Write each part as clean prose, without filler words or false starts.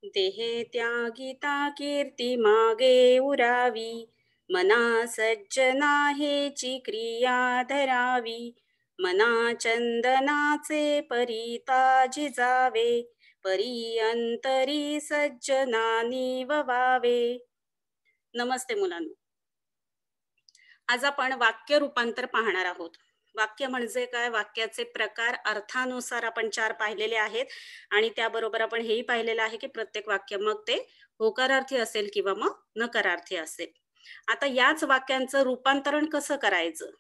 देहे त्यागिता कीर्ती मागे उरावी, मना सज्जना हेची क्रिया धरावी. मना चंदनाचे परिता जिजावे, परी अंतरी सज्जनानी ववावे. नमस्ते मुलांनो. आज आपण वाक्य रूपांतर पाहणार आहोत. वाक्य म्हणजे काय? वाक्याचे प्रकार अर्थानुसार आपण 4 पाहिलेले आहेत आणि त्याबरोबर आपण हेही पाहिलेलं आहे, की प्रत्येक वाक्य मग ते होकारार्थी असेल किंवा मग नकारार्थी असेल. आता याच वाक्यांचं रूपांतरण कसं करायचं?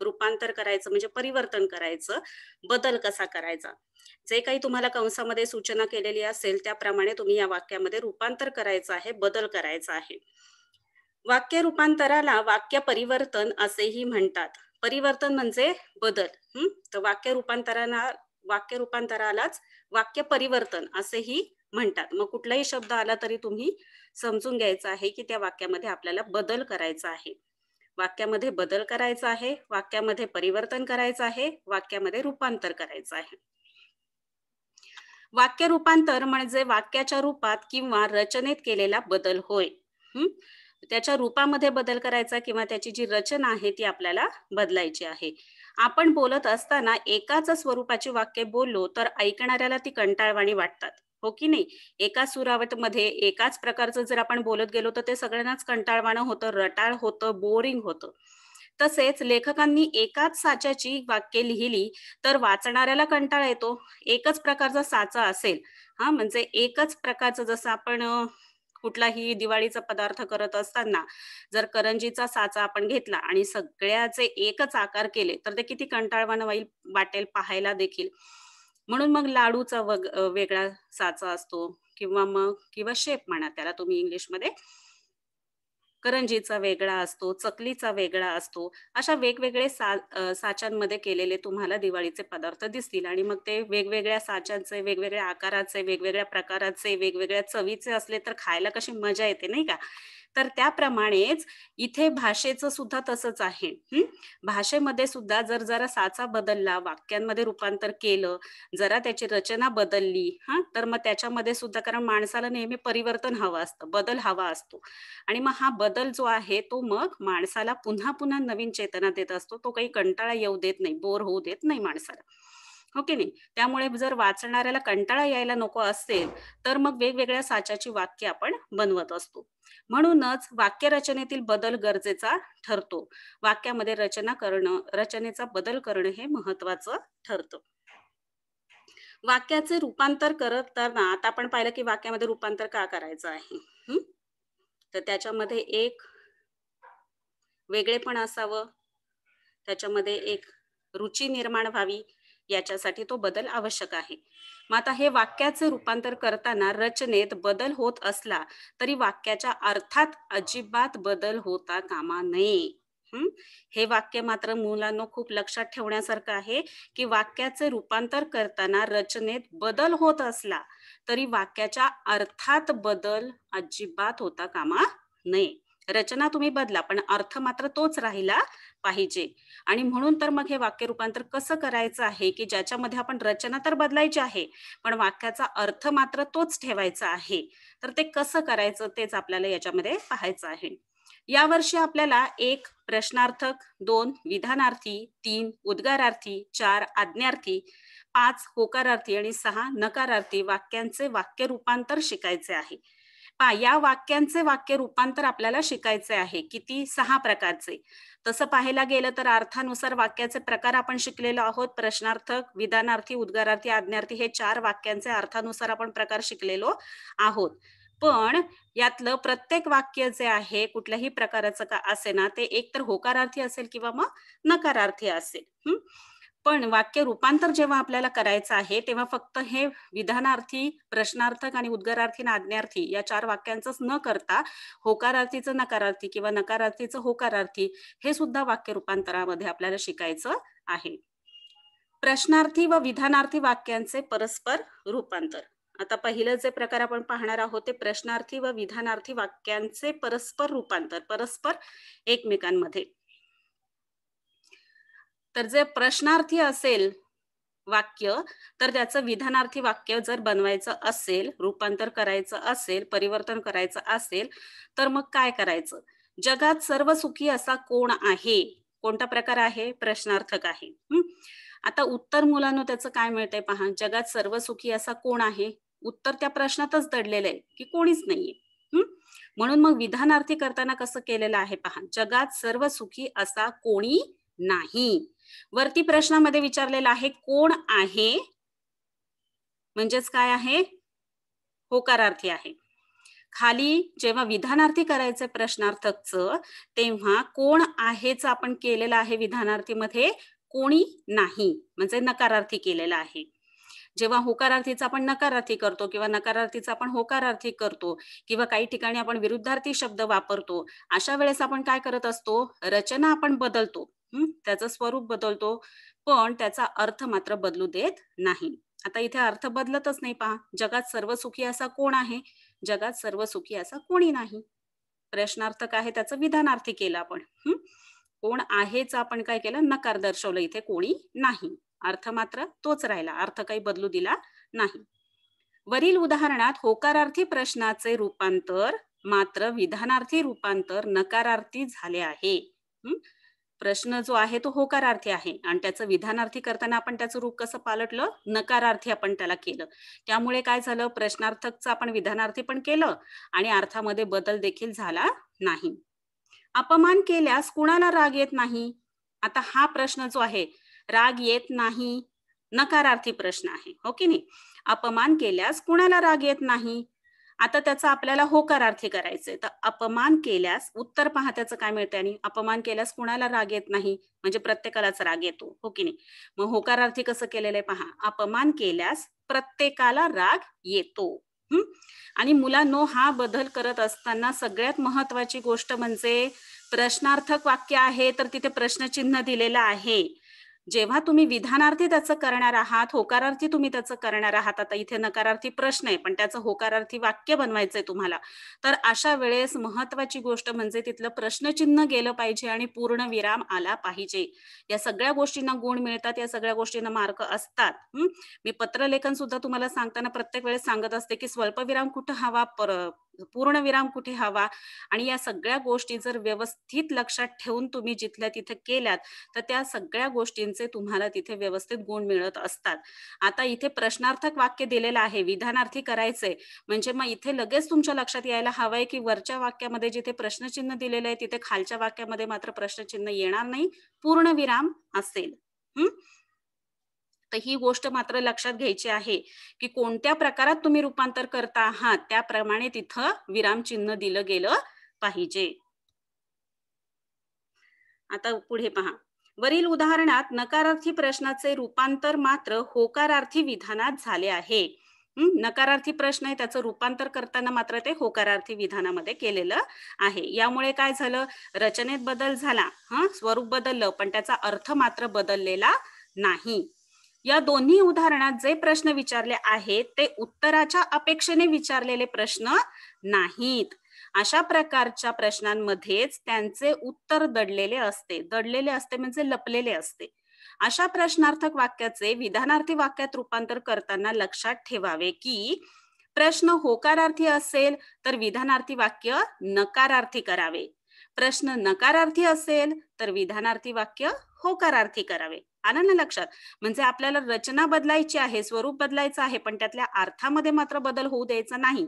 रूपांतर करायचं म्हणजे परिवर्तन करायचं, बदल कसा करायचा? जे काही तुम्हाला कंसामध्ये सूचना केलेली असेल, त्याप्रमाणे तुम्ही या वाक्यामध्ये रूपांतर करायचं आहे, बदल करायचा आहे. वाक्य रूपांतराला वाक्य परिवर्तन असेही म्हणतात. परिवर्तन म्हणजे बदल. तर वाक्य रूपांतरालाच वाक्य परिवर्तन असेही म्हणतात. मग कुठलाही शब्द आला तरी तुम्ही समजून घ्यायचं आहे, की त्या वाक्यामध्ये आपल्याला बदल करायचा आहे. वाक्यामध्ये बदल करायचा आहे, वाक्यामध्ये परिवर्तन करायचं आहे, वाक्यामध्ये रूपांतर करायचं आहे. वाक्य रूपांतर म्हणजे वाक्याच्या रूपात किंवा रचनेत केलेला बदल होय. हं? त्याच्या रूपामध्ये बदल करायचा किंवा त्याची जी रचना आहे ती आपल्याला बदलायची आहे. आपण बोलत असताना एकाच स्वरूपाची वाक्य बोललो तर ऐकणाऱ्याला ती कंटाळवाणी वाटतात. हो की नाही? एकाच सुरावटमध्ये एकाच प्रकारचं जर आपण बोलत गेलो तर ते सगळ्यांनाच कंटाळवाणं होतं, रटाळ होतं, बोरिंग होतं. तसेच लेखकांनी एकाच साच्याची वाक्ये लिहिली तर वाचणाऱ्याला कंटाळा येतो. एकच प्रकारचा साचा असेल, म्हणजे एकच प्रकारचं जसं आपण कुठलाही दिवाळीचा पदार्थ करत असताना जर करंजीचा साचा आपण घेतला आणि सगळ्याचे एकच आकार केले, तर ते किती कंटाळवाणं वाटेल पाहायला देखील. म्हणून मग लाडूचा वेगळा साचा असतो किंवा शेप म्हणा त्याला तुम्ही इंग्लिशमध्ये. करंजीचा वेगळा असतो, चकलीचा वेगळा असतो. अशा वेगवेगळे साच्यांमध्ये केलेले तुम्हाला दिवाळीचे पदार्थ दिसतील आणि मग ते वेगवेगळ्या साच्यांचे, वेगवेगळ्या आकाराचे, वेगवेगळ्या प्रकाराचे, वेगवेगळ्या चवीचे असले तर खायला कशी मजा येते नाही का? तर त्याप्रमाणेच इथे भाषेचं सुद्धा तसंच आहे. भाषेमध्ये सुद्धा जर जरा साचा बदलला, वाक्यांमध्ये रूपांतर केलं, जरा त्याची रचना बदलली, तर मग त्याच्यामध्ये सुद्धा कारण माणसाला नेहमी परिवर्तन हवं असतं, बदल हवा असतो. आणि मग हा बदल जो आहे तो मग माणसाला पुन्हा-पुन्हा नवीन चेतना देत असतो. तो काही कंटाळा येऊ देत नाही, बोर होऊ देत नाही माणसाला. हो की नाही? त्यामुळे जर वाचणाऱ्याला कंटाळा यायला नको असेल, तर मग वेगवेगळ्या साच्याची वाक्य आपण बनवत असतो. म्हणूनच वाक्यरचनेतील बदल गरजेचा ठरतो. वाक्यामध्ये रचनेचा बदल करणं हे महत्त्वाचं ठरतं. वाक्याचे रूपांतर करताना आता आपण पाहिलं, की वाक्यामध्ये रूपांतर का करायचं आहे? हं. तर त्याच्यामध्ये एक वेगळेपण असावं, त्याच्यामध्ये एक रुची निर्माण व्हावी, याच्यासाठी तो बदल आवश्यक आहे. मग आता हे वाक्याचे रूपांतर करताना रचनेत बदल होत असला, तरी वाक्याच्या अर्थात अजिबात बदल होता कामा नये. हं. हे वाक्य मात्र मुलांनो खूप लक्षात ठेवण्यासारखं आहे, की वाक्याचे रूपांतर करताना रचनेत बदल होत असला, तरी वाक्याच्या अर्थात बदल अजिबात होता कामा नये. रचना तुम्ही बदला, पण अर्थ मात्र तोच राहिला पाहिजे. आणि म्हणून तर मग हे वाक्य रूपांतर कसं करायचं आहे, की ज्याच्यामध्ये आपण रचना तर बदलायची आहे, पण वाक्याचा अर्थ मात्र तोच ठेवायचा आहे. तर ते कसं करायचं तेच आपल्याला याच्यामध्ये पाहायचं आहे. यावर्षी आपल्याला 1 प्रश्नार्थक, 2 विधानार्थी, 3 उद्गारार्थी, 4 आज्ञार्थी, 5 होकारार्थी आणि 6 नकारार्थी वाक्यांचे वाक्य रूपांतर शिकायचे आहे. पहा या वाक्यांचे वाक्य रूपांतर आपल्याला शिकायचे आहे. किती? 6 प्रकारचे. तसं पाहायला गेलं तर अर्थानुसार वाक्याचे प्रकार आपण शिकलेलो आहोत. प्रश्नार्थक, विधानार्थी, उद्गारार्थी, आज्ञार्थी हे 4 वाक्यांचे अर्थानुसार आपण प्रकार शिकलेलो आहोत. पण यातलं प्रत्येक वाक्य जे आहे कुठल्याही प्रकाराचं का असेना, ते एकतर होकारार्थी असेल किंवा मग नकारार्थी असेल. पण वाक्य रूपांतर जेव्हा आपल्याला करायचं आहे, तेव्हा फक्त हे विधानार्थी, प्रश्नार्थक आणि उद्गारार्थी आणि आज्ञार्थी या 4 वाक्यांचंच न करता होकारार्थीचं नकारार्थी किंवा नकारार्थीचं होकारार्थी हे सुद्धा वाक्य रूपांतरामध्ये आपल्याला शिकायचं आहे. प्रश्नार्थी व विधानार्थी वाक्यांचे परस्पर रूपांतर. आता पहिलं जे प्रकार आपण पाहणार आहोत ते प्रश्नार्थी व विधानार्थी वाक्यांचे परस्पर रूपांतर, परस्पर एकमेकांमध्ये. तर जे प्रश्नार्थी असेल वाक्य, तर त्याचं विधानार्थी वाक्य जर बनवायचं असेल, रूपांतर करायचं असेल, परिवर्तन करायचं असेल, तर मग काय करायचं? जगात सर्व सुखी असा कोण आहे? कोणता प्रकार आहे? प्रश्नार्थक आहे. आता उत्तर मुलांनो त्याचं काय मिळतंय पहा. जगात सर्व सुखी असा कोण आहे? उत्तर त्या प्रश्नातच दडलेलं आहे, की कोणीच नाहीये. हं. म्हणून मग विधानार्थी करताना कसं केलेलं आहे पहा. जगात सर्व सुखी असा कोणी नाही. वरती प्रश्नामध्ये विचारलेलं आहे कोण आहे? म्हणजेच काय आहे? होकारार्थी आहे. खाली जेव्हा विधानार्थी करायचं प्रश्नार्थकचं, तेव्हा कोण आहेच आपण केलेलं आहे विधानार्थीमध्ये, कोणी नाही म्हणजे नकारार्थी केलेलं आहे. जेव्हा होकारार्थीचा आपण नकारार्थी करतो किंवा नकारार्थीचा आपण होकारार्थी करतो किंवा काही ठिकाणी आपण विरुद्धार्थी शब्द वापरतो. अशा वेळेस आपण काय करत असतो? रचना आपण बदलतो. त्याचं स्वरूप बदलतो, पण त्याचा अर्थ मात्र बदलू देत नाही. आता इथे अर्थ बदलतच नाही पहा. जगात सर्व सुखी असा कोण आहे? जगात सर्व सुखी असा कोणी नाही. प्रश्नार्थक आहे त्याचं विधानार्थी केलं आपण. कोण आहेच आपण काय केलं? नकार दर्शवलं इथे कोणी नाही. अर्थ मात्र तोच राहिला. अर्थ काही बदलू दिला नाही. वरील उदाहरणात होकारार्थी प्रश्नाचे रूपांतर मात्र विधानार्थी रूपांतर नकारार्थी झाले आहे. हं? प्रश्न जो आहे तो होकारार्थी आहे आणि त्याचं विधानार्थी करताना आपण त्याचं रूप कसं पालटलं? नकारार्थी आपण त्याला केलं. त्यामुळे काय झालं? प्रश्नार्थकचं आपण विधानार्थी पण केलं आणि अर्थामध्ये बदल देखील झाला नाही. अपमान केल्यास कुणाला राग येत नाही? आता हा प्रश्न जो आहे, राग येत नाही, नकारार्थी प्रश्न आहे, हो की नाही? अपमान केल्यास कुणाला राग येत नाही? आता त्याचा आपल्याला होकारार्थी करायचंय. तर अपमान केल्यास उत्तर पहा त्याचं काय मिळतंय आणि अपमान केल्यास कुणाला राग येत नाही? म्हणजे प्रत्येकालाच राग येतो, हो की नाही? मग होकारार्थी कसं केलेलं आहे पहा. अपमान केल्यास प्रत्येकाला राग येतो. हं? आणि मुलांनो हा बदल करत असताना सगळ्यात महत्वाची गोष्ट म्हणजे प्रश्नार्थक वाक्य आहे तर तिथे प्रश्नचिन्ह दिलेलं आहे. जेव्हा तुम्ही विधानार्थी त्याचं करणार आहात, होकारार्थी तुम्ही त्याचं करणार आहात, आता इथे नकारार्थी प्रश्न आहे, पण त्याचं होकारार्थी वाक्य बनवायचंय तुम्हाला. तर अशा वेळेस महत्वाची गोष्ट म्हणजे तिथलं प्रश्नचिन्ह गेलं पाहिजे आणि पूर्णविराम आला पाहिजे. या सगळ्या गोष्टींना गुण मिळतात, या सगळ्या गोष्टींना मार्क असतात. मी पत्रलेखन सुद्धा तुम्हाला सांगताना प्रत्येक वेळेस सांगत असते, की स्वल्पविराम कुठे हवा, पूर्णविराम कुठे हवा आणि या सगळ्या गोष्टी जर व्यवस्थित लक्षात ठेवून तुम्ही जिथल्या तिथे केल्यात, तर त्या सगळ्या गोष्टींचे तुम्हाला तिथे व्यवस्थित गुण मिळत असतात. आता इथे प्रश्नार्थक वाक्य दिलेलं आहे, विधानार्थी करायचंय, म्हणजे मग इथे लगेच तुमच्या लक्षात यायला हवंय, की वरच्या वाक्यामध्ये जिथे प्रश्नचिन्ह दिलेलं आहे, तिथे खालच्या वाक्यामध्ये मात्र प्रश्नचिन्ह येणार नाही, पूर्णविराम असेल. हं? तर ही गोष्ट मात्र लक्षात घ्यायची आहे, की कोणत्या प्रकारात तुम्ही रूपांतर करता आहात, त्याप्रमाणे तिथं विरामचिन्ह दिलं गेलं पाहिजे. आता पुढे पहा. वरील उदाहरणात नकारार्थी प्रश्नाचे रूपांतर मात्र होकारार्थी विधानात झाले आहे. नकारार्थी प्रश्न आहे त्याचं रूपांतर करताना मात्र ते होकारार्थी विधानामध्ये केलेलं आहे. यामुळे काय झालं? रचनेत बदल झाला, स्वरूप बदललं, पण त्याचा अर्थ मात्र बदललेला नाही. या दोन्ही उदाहरणात जे प्रश्न विचारले आहेत ते उत्तराच्या अपेक्षेने विचारलेले प्रश्न नाहीत. अशा प्रकारच्या प्रश्नांमध्येच त्यांचे उत्तर दडलेले असते. दडलेले असते म्हणजे लपलेले असते. अशा प्रश्नार्थक वाक्याचे विधानार्थी वाक्यात रूपांतर करताना लक्षात ठेवावे की प्रश्न होकारार्थी असेल तर विधानार्थी वाक्य नकारार्थी करावे. प्रश्न नकारार्थी असेल तर विधानार्थी वाक्य होकारार्थी करावे. आलं ना लक्षात? म्हणजे आपल्याला रचना बदलायची आहे, स्वरूप बदलायचं आहे, पण त्यातल्या अर्थामध्ये मात्र बदल होऊ द्यायचा नाही.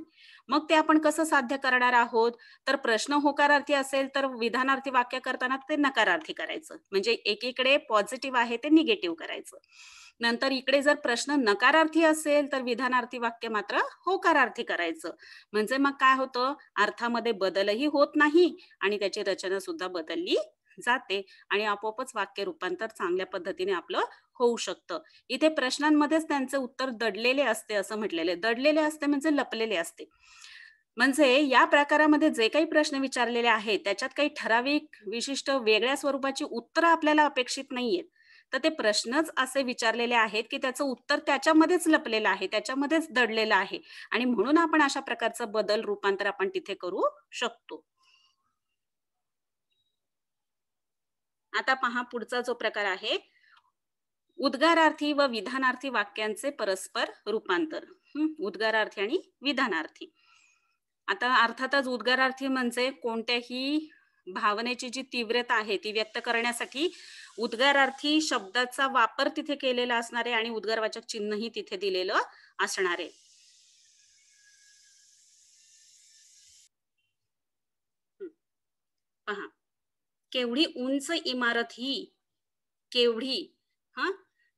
मग ते आपण कसं साध्य करणार आहोत? तर प्रश्न होकारार्थी असेल तर विधानार्थी वाक्य करताना ते नकारार्थी करायचं. म्हणजे एकीकडे पॉझिटिव्ह आहे ते निगेटिव्ह करायचं. नंतर इकडे जर प्रश्न नकारार्थी असेल तर विधानार्थी वाक्य मात्र होकारार्थी करायचं. म्हणजे मग काय होतं? अर्थामध्ये बदलही होत नाही आणि त्याची रचना सुद्धा बदलली जाते आणि आपोआपच वाक्य रूपांतर चांगल्या पद्धतीने आपलं होऊ शकतं. इथे प्रश्नांमध्येच त्यांचे उत्तर दडलेले असते असं म्हटलेले. दडलेले असते म्हणजे लपलेले असते. म्हणजे या प्रकारामध्ये जे काही प्रश्न विचारलेले आहेत त्याच्यात काही ठराविक विशिष्ट वेगळ्या स्वरूपाची उत्तरं आपल्याला अपेक्षित नाहीयेत. तर ते प्रश्नच असे विचारलेले आहेत की त्याचं उत्तर त्याच्यामध्येच लपलेलं आहे, त्याच्यामध्येच दडलेलं आहे आणि म्हणून आपण अशा प्रकारचा बदल रूपांतर आपण तिथे करू शकतो. आता पहा पुढचा जो प्रकार आहे उद्गारार्थी व विधानार्थी वाक्यांचे परस्पर रूपांतर. उद्गारार्थी आणि विधानार्थी. आता अर्थातच उद्गारार्थी म्हणजे कोणत्याही भावनेची जी तीव्रता आहे ती व्यक्त करण्यासाठी उद्गारार्थी शब्दाचा वापर तिथे केलेला असणार आहे आणि उद्गारवाचक चिन्हही तिथे दिलेलं असणार आहे. पहा, केवढी उंच इमारत ही, केवढी, हा,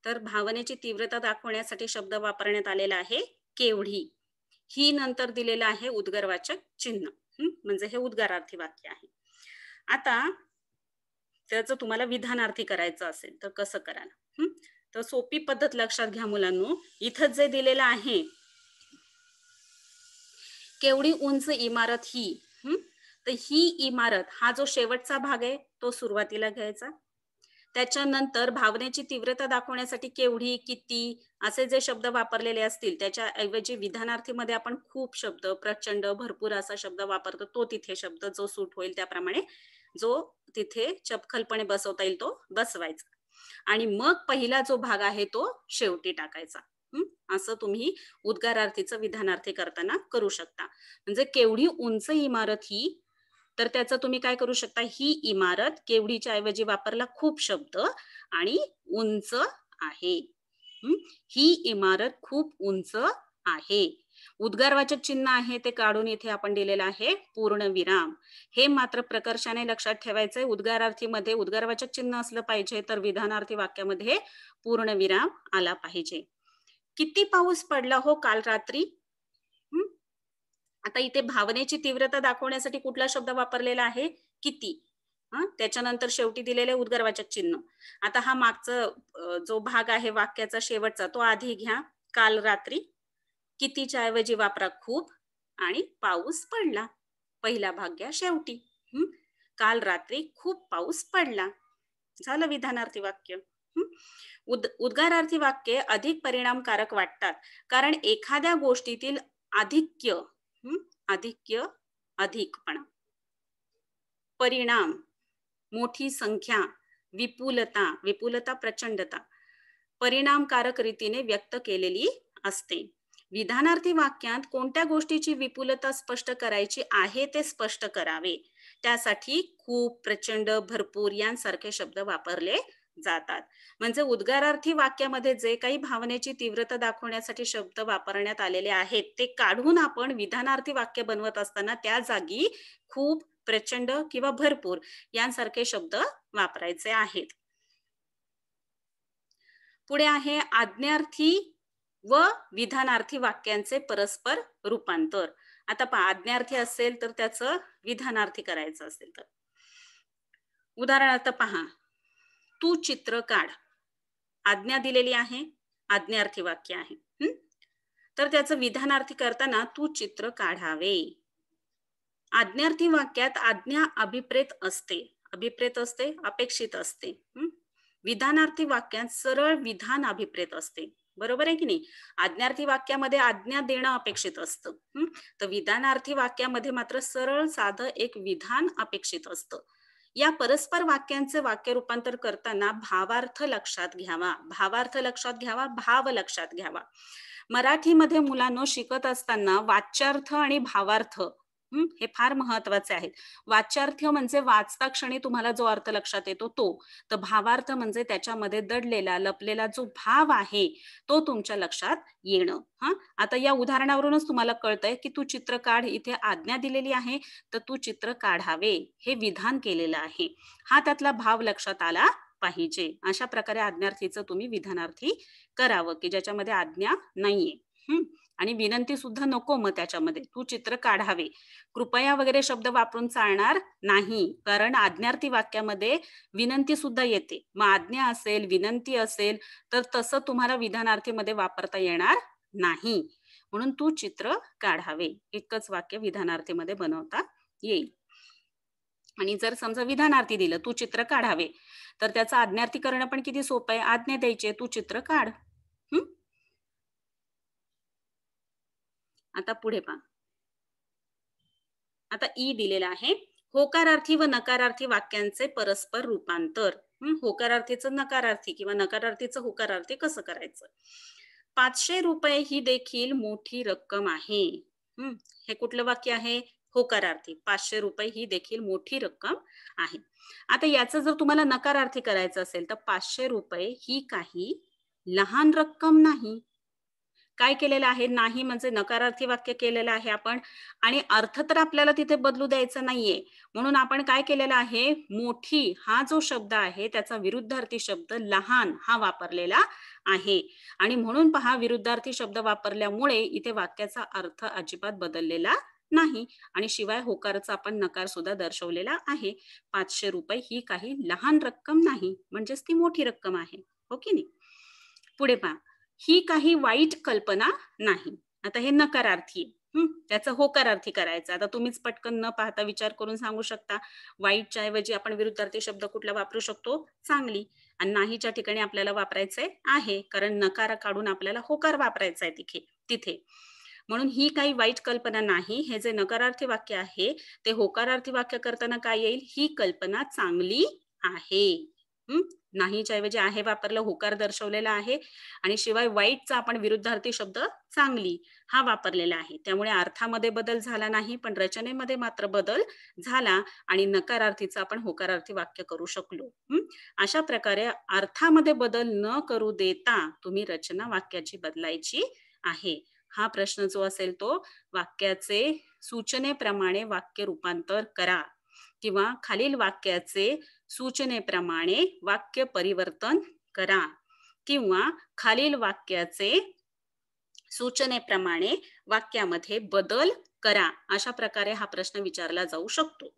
तर भावनेची तीव्रता दाखवण्यासाठी शब्द वापरण्यात आलेला आहे केवढी. ही नंतर दिलेलं आहे उद्गारवाचक चिन्ह. म्हणजे हे उद्गारार्थी वाक्य आहे. आता त्याचं तुम्हाला विधानार्थी करायचं असेल तर कसं कराल? तर सोपी पद्धत लक्षात घ्या मुलांनो. इथं जे दिलेलं आहे, केवढी उंच इमारत ही, तर ही इमारत हा जो शेवटचा भाग आहे तो सुरुवातीला घ्यायचा. त्याच्यानंतर भावनेची तीव्रता दाखवण्यासाठी केवढी, किती असे जे शब्द वापरलेले असतील त्याच्या ऐवजी विधानार्थीमध्ये आपण खूप शब्द, प्रचंड, भरपूर असा शब्द वापरतो. तो तिथे शब्द जो सूट होईल त्याप्रमाणे जो तिथे चपखलपणे बसवता येईल तो बसवायचा आणि मग पहिला जो भाग आहे तो शेवटी टाकायचा. असं तुम्ही उद्गारार्थीचं विधानार्थी करताना करू शकता. म्हणजे केवढी उंच इमारत ही, तर त्याचं तुम्ही काय करू शकता, ही इमारत केवढीच्या ऐवजी वापरला खूप शब्द आणि उंच आहे. ही इमारत खूप उंच आहे. उद्गारवाचक चिन्ह आहे ते काढून इथे आपण दिलेलं आहे पूर्णविराम. हे मात्र प्रकर्षाने लक्षात ठेवायचंय. उद्गारार्थीमध्ये उद्गारवाचक चिन्ह असलं पाहिजे तर विधानार्थी वाक्यामध्ये पूर्णविराम आला पाहिजे. किती पाऊस पडला हो काल रात्री? आता इथे भावनेची तीव्रता दाखवण्यासाठी कुठला शब्द वापरलेला आहे? किती. त्याच्यानंतर शेवटी दिलेले उद्गारवाचक चिन्ह. आता हा मागचा जो भाग आहे वाक्याचा शेवटचा तो आधी घ्या. काल रात्री, कितीच्या ऐवजी वापरा खूप आणि पाऊस पडला. पहिला भाग घ्या शेवटी. काल रात्री खूप पाऊस पडला. झालं विधानार्थी वाक्य. उद्गारार्थी वाक्य अधिक परिणामकारक वाटतात कारण एखाद्या गोष्टीतील आधिक्य, आधिक्य, अधिकपणा, परिणाम, मोठी संख्या, विपुलता, विपुलता, प्रचंडता परिणामकारक रीतीने व्यक्त केलेली असते. विधानार्थी वाक्यात कोणत्या गोष्टीची विपुलता स्पष्ट करायची आहे ते स्पष्ट करावे. त्यासाठी खूप, प्रचंड, भरपूर यांसारखे शब्द वापरले जातात. म्हणजे उद्गारार्थी वाक्यामध्ये जे काही भावनेची तीव्रता दाखवण्यासाठी शब्द वापरण्यात आलेले आहेत ते काढून आपण विधानार्थी वाक्य बनवत असताना त्या जागी खूप, प्रचंड किंवा भरपूर यांसारखे शब्द वापरायचे आहेत. पुढे आहे आज्ञार्थी व विधानार्थी वाक्यांचे परस्पर रूपांतर. आता पहा, आज्ञार्थी असेल तर त्याचं विधानार्थी करायचं असेल तर उदाहरणार्थ पहा, तू चित्र काढ. आज्ञा दिलेली आहे, आज्ञार्थी वाक्य आहे. तर त्याचं विधानार्थी करताना तू चित्र काढावे. आज्ञार्थी वाक्यात आज्ञा अभिप्रेत असते, अभिप्रेत असते, अपेक्षित असते. विधानार्थी वाक्यात सरळ विधान अभिप्रेत असते. बरोबर आहे की नाही? आज्ञार्थी वाक्यामध्ये आज्ञा देणं अपेक्षित असतं. तर विधानार्थी वाक्यामध्ये मात्र सरळ साधं एक विधान अपेक्षित असतं. या परस्पर वाक्यांचे वाक्य रूपांतर करताना भावार्थ लक्षात घ्यावा. भावार्थ लक्षात घ्यावा, भाव लक्षात घ्यावा. मराठीमध्ये मुलांनो शिकत असताना वाच्यार्थ आणि भावार्थ हे फार महत्वाचे आहेत. वाच्यार्थ म्हणजे वाचता क्षणी तुम्हाला जो अर्थ लक्षात येतो तो. तर भावार्थ म्हणजे त्याच्यामध्ये दडलेला, लपलेला जो भाव आहे तो तुमच्या लक्षात येणं. आता या उदाहरणावरूनच तुम्हाला कळतंय की तू चित्र काढ, इथे आज्ञा दिलेली आहे तर तू चित्र काढावे हे विधान केलेलं आहे. हा त्यातला भाव लक्षात आला पाहिजे. अशा प्रकारे आज्ञार्थीचं तुम्ही विधानार्थी करावं की ज्याच्यामध्ये आज्ञा नाहीये. आणि विनंती सुद्धा नको मग त्याच्यामध्ये. तू चित्र काढावे. कृपया वगैरे शब्द वापरून चालणार नाही. कारण आज्ञार्थी वाक्यामध्ये विनंती सुद्धा येते. मग आज्ञा असेल, विनंती असेल तर तसं तुम्हाला विधानार्थीमध्ये वापरता येणार नाही. म्हणून तू चित्र काढावे इतकंच वाक्य विधानार्थीमध्ये बनवता येईल. आणि जर समजा विधानार्थी दिलं तू चित्र काढावे तर त्याचं आज्ञार्थी करणं पण किती सोपं आहे. आज्ञा द्यायची तू चित्र काढ. आता पुढे पहा. आता ई दिलेला आहे. होकारार्थी व नकारार्थी वाक्यांचे परस्पर रूपांतर. होकारार्थीचं नकारार्थी किंवा नकारार्थीचं होकारार्थी कसं करायचं? ₹500 ही देखील मोठी रक्कम आहे. हं, हे कुठलं वाक्य आहे? होकारार्थी. ₹500 ही देखील मोठी रक्कम आहे. आता याचं जर तुम्हाला नकारार्थी करायचं असेल, तर ₹500 ही काही लहान रक्कम नाही. काय केलेलं आहे? नाही म्हणजे नकारार्थी वाक्य केलेलं आहे आपण आणि अर्थ तर आपल्याला तिथे बदलू द्यायचा नाहीये. म्हणून आपण काय केलेलं आहे? मोठी हा जो शब्द आहे त्याचा विरुद्धार्थी शब्द लहान हा वापरलेला आहे आणि म्हणून पहा विरुद्धार्थी शब्द वापरल्यामुळे इथे वाक्याचा अर्थ अजिबात बदललेला नाही आणि शिवाय होकाराचा आपण नकार सुद्धा दर्शवलेला आहे. ₹500 ही काही लहान रक्कम नाही, म्हणजेच ती मोठी रक्कम आहे. हो की नाही? पुढे पहा. ही काही वाईट कल्पना नाही. आता हे नकारार्थी आहे. त्याचं होकारार्थी करायचं. आता तुम्हीच पटकन न पाहता विचार करून सांगू शकता. वाईटच्या ऐवजी आपण विरुद्धार्थी शब्द कुठला वापरू शकतो? चांगली. आणि नाहीच्या ठिकाणी आपल्याला वापरायचंय आहे. कारण नकार काढून आपल्याला होकार वापरायचा आहे तिथे. म्हणून ही काही वाईट कल्पना नाही. हे जे नकारार्थी वाक्य आहे, ते होकारार्थी वाक्य करताना काय येईल? ही कल्पना चांगली आहे. हं. नाहीच्या ऐवजी आहे वापरलं, होकार दर्शवलेला आहे आणि शिवाय वाईटचा आपण विरुद्धार्थी शब्द चांगली हा वापरलेला आहे. त्यामुळे अर्थामध्ये बदल झाला नाही, पण रचनेमध्ये मात्र बदल झाला आणि नकारार्थीचं आपण होकारार्थी वाक्य करू शकलो. अशा प्रकारे अर्थामध्ये बदल न करू देता तुम्ही रचना वाक्याची बदलायची आहे. हा प्रश्न जो असेल तो वाक्याचे सूचनेप्रमाणे वाक्य रूपांतर करा किंवा खालील वाक्याचे सूचनेप्रमाणे वाक्य परिवर्तन करा किंवा खालील वाक्याचे सूचनेप्रमाणे वाक्यामध्ये बदल करा. अशा प्रकारे हा प्रश्न विचारला जाऊ शकतो.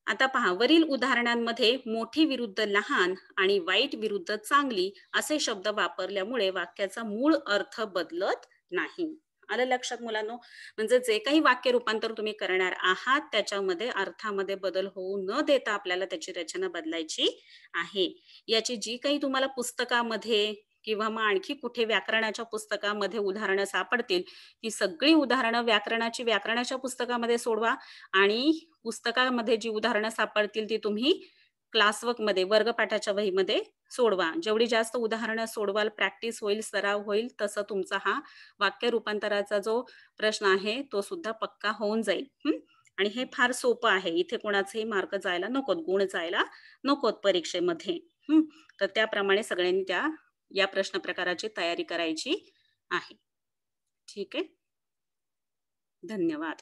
आता पहा वरील उदाहरणांमध्ये मोठी विरुद्ध लहान आणि वाईट विरुद्ध चांगली असे शब्द वापरल्यामुळे वाक्याचा मूळ अर्थ बदलत नाही. आलं लक्षात मुलांनो? म्हणजे जे काही वाक्य रूपांतर तुम्ही करणार आहात त्याच्यामध्ये अर्थामध्ये बदल होऊ न देता आपल्याला त्याची रचना बदलायची आहे. याची जी काही तुम्हाला पुस्तकामध्ये किंवा मग आणखी कुठे व्याकरणाच्या पुस्तकामध्ये उदाहरणं सापडतील, ती सगळी उदाहरणं व्याकरणाच्या पुस्तकामध्ये सोडवा आणि पुस्तकामध्ये जी उदाहरणं सापडतील ती तुम्ही क्लासवर्कमध्ये वर्गपाठाच्या वहीमध्ये सोडवा. जेवढी जास्त उदाहरणं सोडवाल, प्रॅक्टिस होईल, सराव होईल, तसं तुमचा हा वाक्य रूपांतराचा जो प्रश्न आहे, तो सुद्धा पक्का होऊन जाईल. आणि हे फार सोपं आहे. इथे कोणाचेही मार्क जायला नकोत, गुण जायला नकोत परीक्षेमध्ये. तर त्याप्रमाणे सगळ्यांनी या प्रश्न प्रकाराची तयारी करायची आहे. ठीक आहे? धन्यवाद.